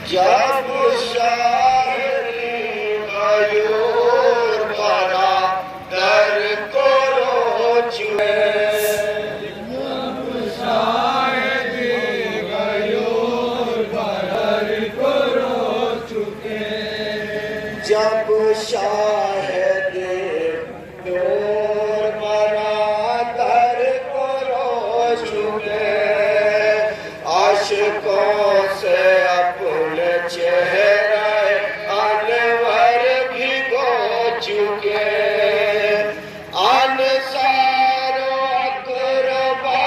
जब शायरी गयूर बरादर को रो चुके, जब शायरी गयूर बरादर को रो चुके, जब शायरी गयूर बरादर को रो चुके, आशिकों से अपने चेहरे अनवर भिगो चुके, अनसारो अकरबा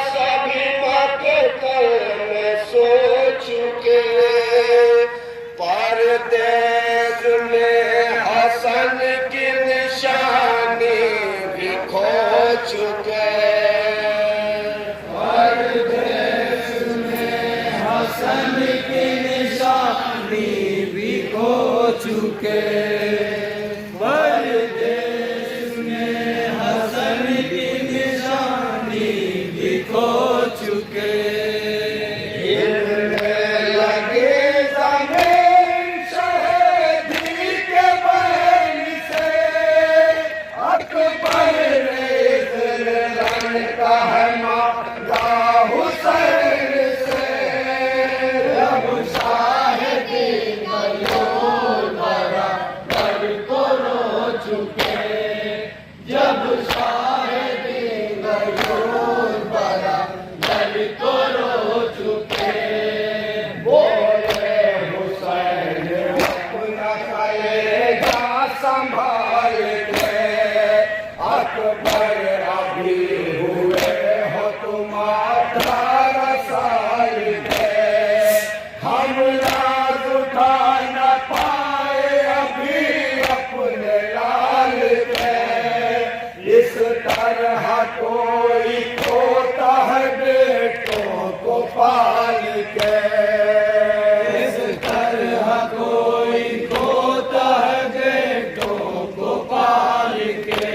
सभी मक्तल में सो चुके, परदेस में हसन की निशानी भी खो चुके, हसन की निशानी भी खो चुके, परदेस में हसन की निशानी भी खो चुके, लगे ज़मीन शहीदी के बहन से, अकबर ने का है माता हुसैन से, जब शाहिदी गयूर बरादर को रो चुके, जब शाहिदी गयूर बरादर को रो चुके, बोले हुसैन अपना कलेजा संभाल के, अकबर अभी हुए हो तुम्हारा रसाल के, हम लाज उठा न पाए अभी अपने लाल के, इस तरह कोई खोता है बेटों को पाल के, इस तरह कोई खोता है बेटों को पाल के,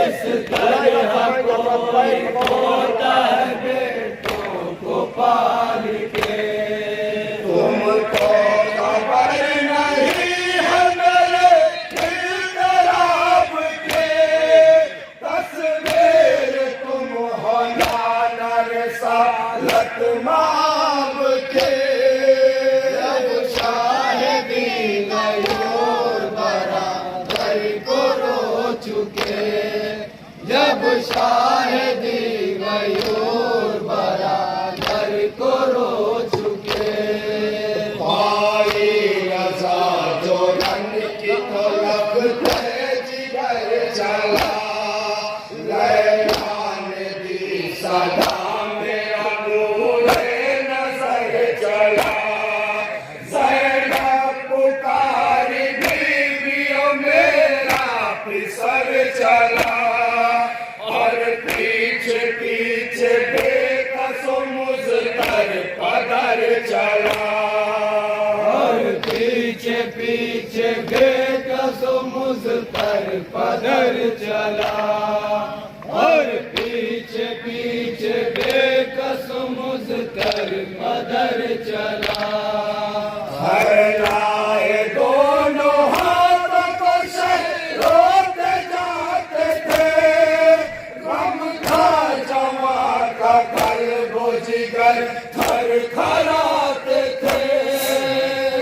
इस तरह कोई खोता है बेटों को पाल के, तुमको खबर नहीं है मेरे इनकलाब के, तस्वीर तुम हो नाना रिसालत माब के, जब शाहिदी गयूर बरादर को रो चुके, जब शाहिदी गयूर बरादर को रो चुके, पाई रज़ा जो रन की तलक जिगर चला, लैला ने दी सदा मेरा नूरे नज़र चला, ज़ैनब पुकारी बीवियों मेरा पिसर चला, और पीछे पीछे बेकसो मुज़तर पदर चला, और पीछे पीछे बेकसो मुज़तर पदर चला, और पीछे पीछे बेकसो मुज़तर पदर चला, फैलाए दोनों हाथों को रोते जाते थे, गम था जमा का कल्बो जिगर थर थराते थे,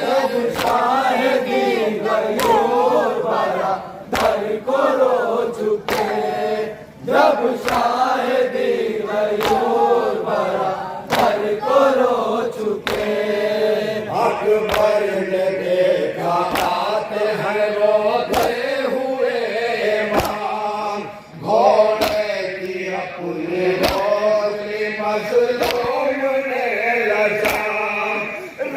जब शाहिदी गयूर बरादर को रो चुके, जब शाहिदी गयूर बरादर को रो चुके, अकबर ने देखा आते हैं रोते हुए इमाम, घोड़े की अपनी डोली मज़लूम ने लजाम,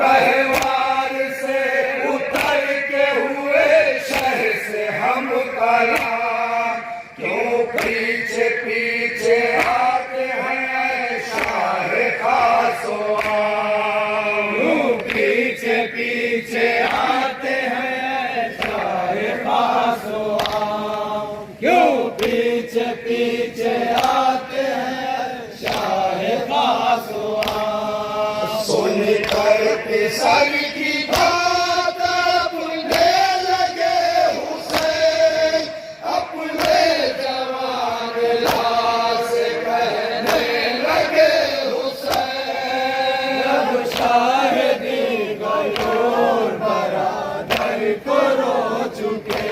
रहवार से उतर के हुए शहर से हम कलाम, क्यों पीछे पीछे आते हैं शाह खासो आम, पीछे पीछे आते हैं शाह खासो आम, क्यों पीछे पीछे आते हैं शाह खासो आम, सुनकर केसर की बात अपने लगे हुसैन, अपने जवान लाश कहने लगे हुसैन। जब शाहिदी गयोर बरादर को रो चुके,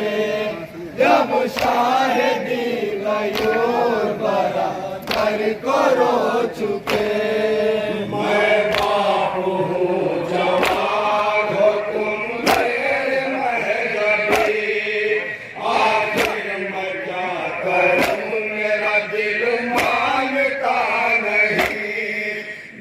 जब शाहिदी गयोर बरादर को रो चुके। मैं बापू हूँ जवान हो तुम मेरे महजबी, आखिर मैं क्या करूँ मेरा दिल मानता नहीं।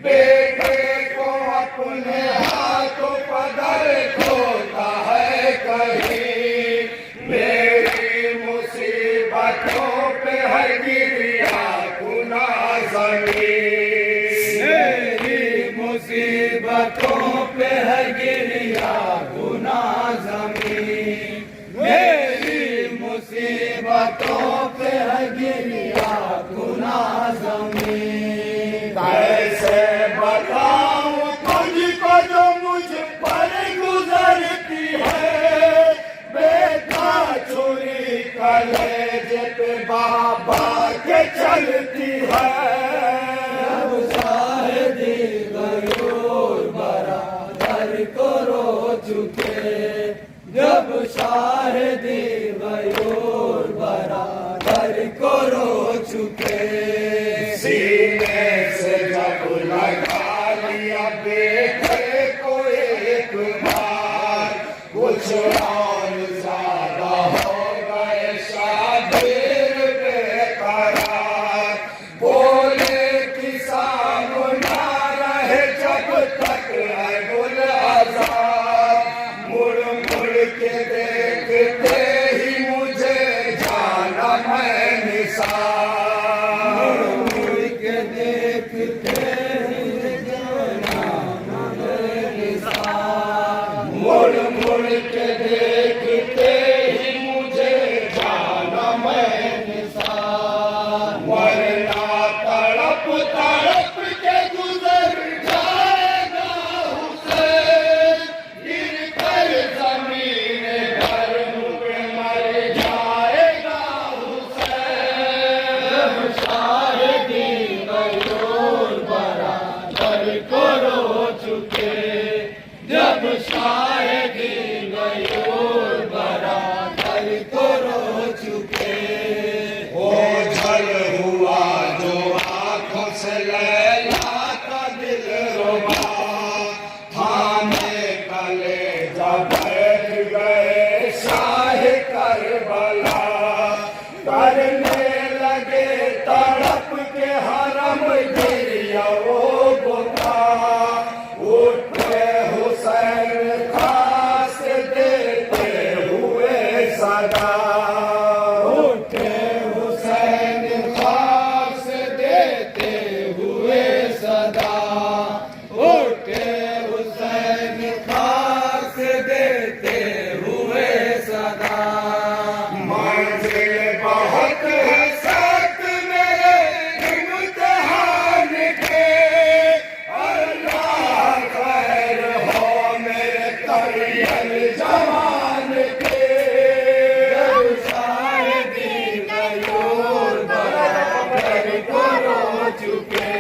बेटे को अपने हाथों पदर खोता है कहीं, मेरी मुसीबतों पे है गिरिया गुना जमीन। मेरी मुसीबतों पे है गिरिया गुना जमीन, मेरी मुसीबतों पे है गिरिया गुना जमीन। कैसे बताऊं तुझको जो मुझ पर गुजरती है, बेटा छुरी कलेजे पे बाबा के चलती है। जब शाहिदी गयोर बरादर को रो चुके, जब शाहिदी गयोर बरादर को रो चुके। सीने से जब लगा लिया बेटे को एक बार, कुछ और ज्यादा हो गए शादिर बेकरार। बोले किसान ना रहे जब तक है गुल आजाद, मुड़ मुड़ के देखते ही मुझे जाना मैं निसार। मुड़ के देखते ही जाना मैं निसार, मुड़ मुड़ के देखते ही मुझे जाना मैं निसार। वरना तड़प तड़प के गुजर जाएगा हुसैन, गिर कर जमीन पर पे मर जाएगा हुसैन। जब शाहिदी गयोर बरादर को रो चुके, जब शाहिदी गयोर बरादर को रो चुके। ओझल हुआ जो आंखों से लैला का दिल रुबा, थामे कलेजा बैठ गए शाह करबला। करने लगे तड़प के हरम गिरिया वो बुका, उठे हुसैन खास देते हुए सदा। उठे हुसैन खास देते हुए सदा, उठे हुसैन खास देते हुए सदा। मंजिल बहुत है सख्त मेरे इम्तिहान के, अल्लाह खैर हो मेरे करियल जवान के। जब शाहिदी गयोर बरादर को रो चुके,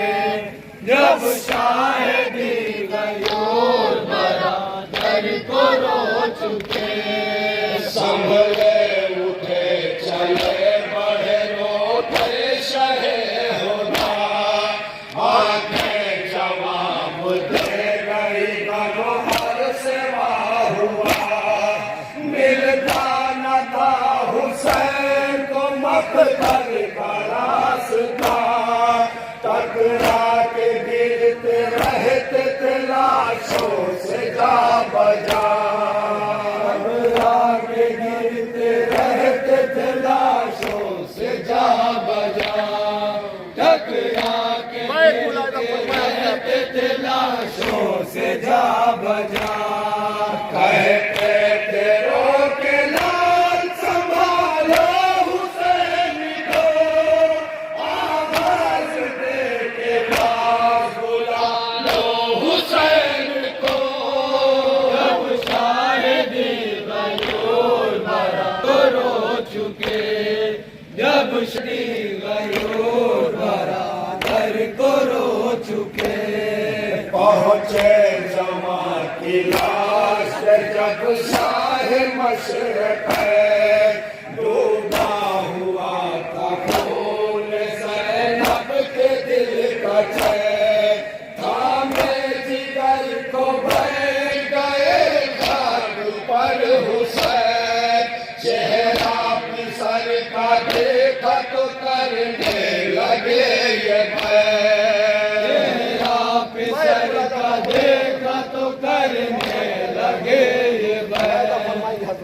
जब शाहिदी गयोर बरादर को रो चुके। संभले उठे चले बढ़े रोते शहे होना, आंखें जवाब दे गई मनोहर सेवा हुआ। मिलता न था हुसैन को मकतल का रास्ता, टकरा के गिरते रहते थे लाशों से जा बजा। आगे गिरते रहते थे लाशों से जा बजा, टकरा के गिरते थे लाशों से जा बजा। कहते थे रोके लाल संभालो हुसैन को, आवाज दे के पास बुला लो हुसैन। की लाश जब शाह मशरक डूबा हुआ था खून ज़ैनब के दिल का चैन थामे जिगर को बैठ गए घाट पर हुसैन चेहरा सर का देखा तो करने लगे ये चेहरा पे सर का देखा तो करने लगे ये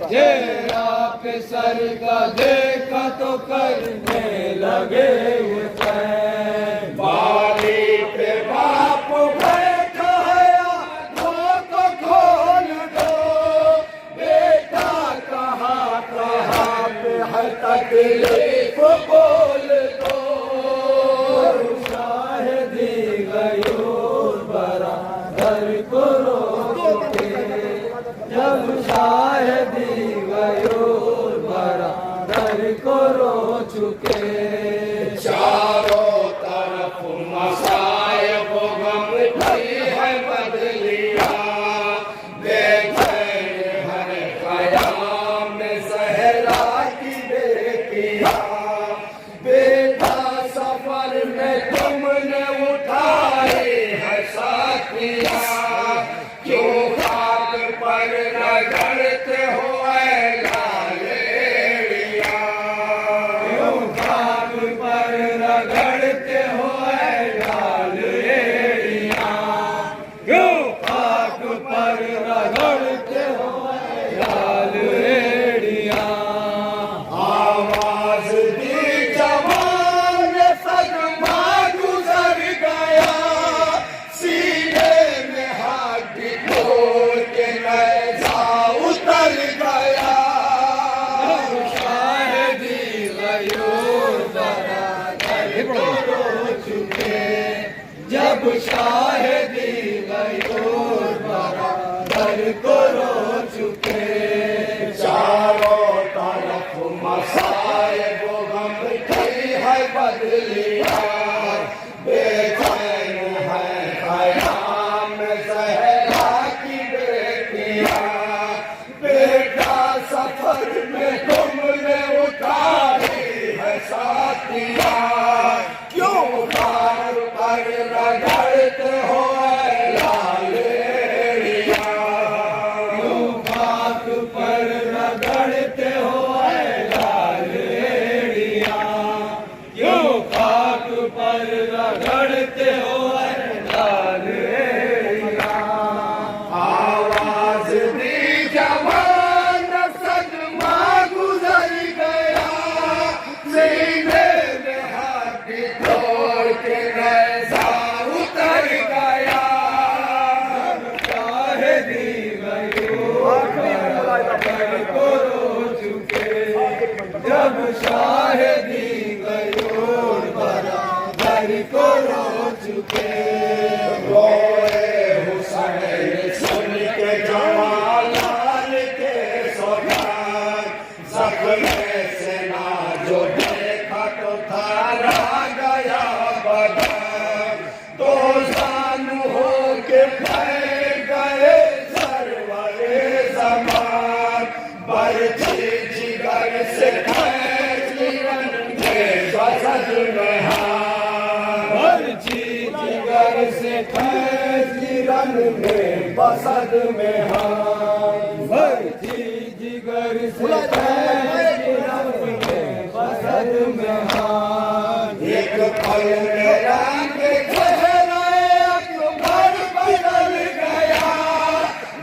चेहरा पे सर का देखा तो करने लगे ये बारी पे बाप बैठा है आँखों को खोल दो बेटा कहाँ कहाँ पे है तकलीफ बोल दो शाहिदी गयूर बरादर को रोके जब शाहिदी गयूर बरादर को रो चुके चारों तरफ मसायब गम ढई है बदलिया बेचैन हर क़याम में ज़हरा की बेटिया बेटा सफर में तुमने उठाई है साथिया क्यों खाक पर रगड़ते हो ऐ लालेरिया खाक पर रगड़ते हो ऐ लाल एड़िया क्यों खाक पर रगड़ते हो ऐ लाल एड़िया आवाज दी जवान सदमा गुजर गया सीने में हाथ तोड़ के नैज़ा उतर गया शाहिदी गयूर बरादर को रो चुके जब शाहिदी गयूर बरादर को रो चुके चारों तरफ मसायब गम ढई है बदलिया बेचैन है क़याम में ज़हरा की बेटिया बेटा सफर में तुमने उतारी है साथिया क्यों खाक पर रगड़ते हो ऐ लालेरिया खाक पर रगड़ते हो ऐ लाल एड़िया क्यों खाक पर रगड़ते हो ऐ लाल एड़िया आवाज दी जवान सदमा गुजर गया सीने में हाथ तोड़ के नैज़ा उतर गया शाहिदी गयूर बरादर को रो चुके जब शाहिदी गयूर बरादर को रो चुके रोए हुसैन सुन के जमालाल के सौगान ज़ख्म से ना जो देखा तो थारा गया बदन दो जानू हो के फैल गए सरवरे ज़मान बरछी जिगर से खैज लिरंगे बसद में हाथ बरछी जिगर से फैज रन में बसद में हाथ बरछी जिगर से फैज रन में बसद में हाथ एक पल में रंग चेहरा अकबर बदल गया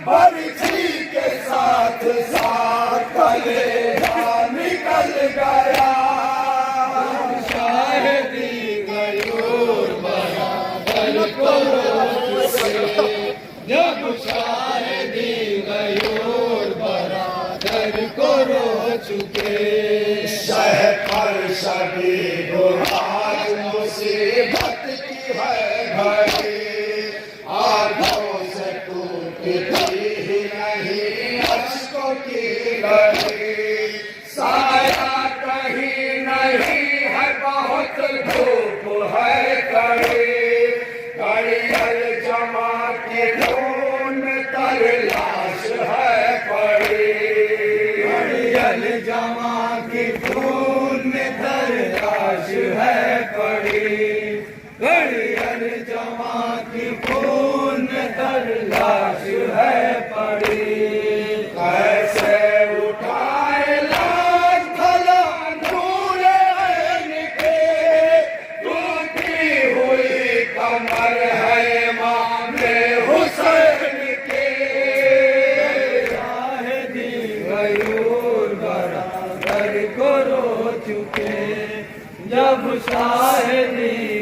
बरछी के साथ साथ कलेजा निकल गया शाहिदी गयूर बरादर को रो चुके जब शाहिदी गयूर बरादर को रो चुके शह पर शबीर आज मुसीबत की है घड़ी आंखों से टूटती ही नहीं अश्कों की लड़ी साया कहीं नहीं है बहुत धूप है कड़ी कड़ी जमा के खून पर लाश है पड़ी, अड़ियल जमा की खून में दर लाश है पड़ी, अड़ियल जमा की खून में दर लाश है पड़ी। कैसे उठाए लाश भला नूर ऐन के, टूटी हुई कमर है इमाम हुसैन के। शाहिदी गयूर बराबर को रो चुके, जब शाहिदी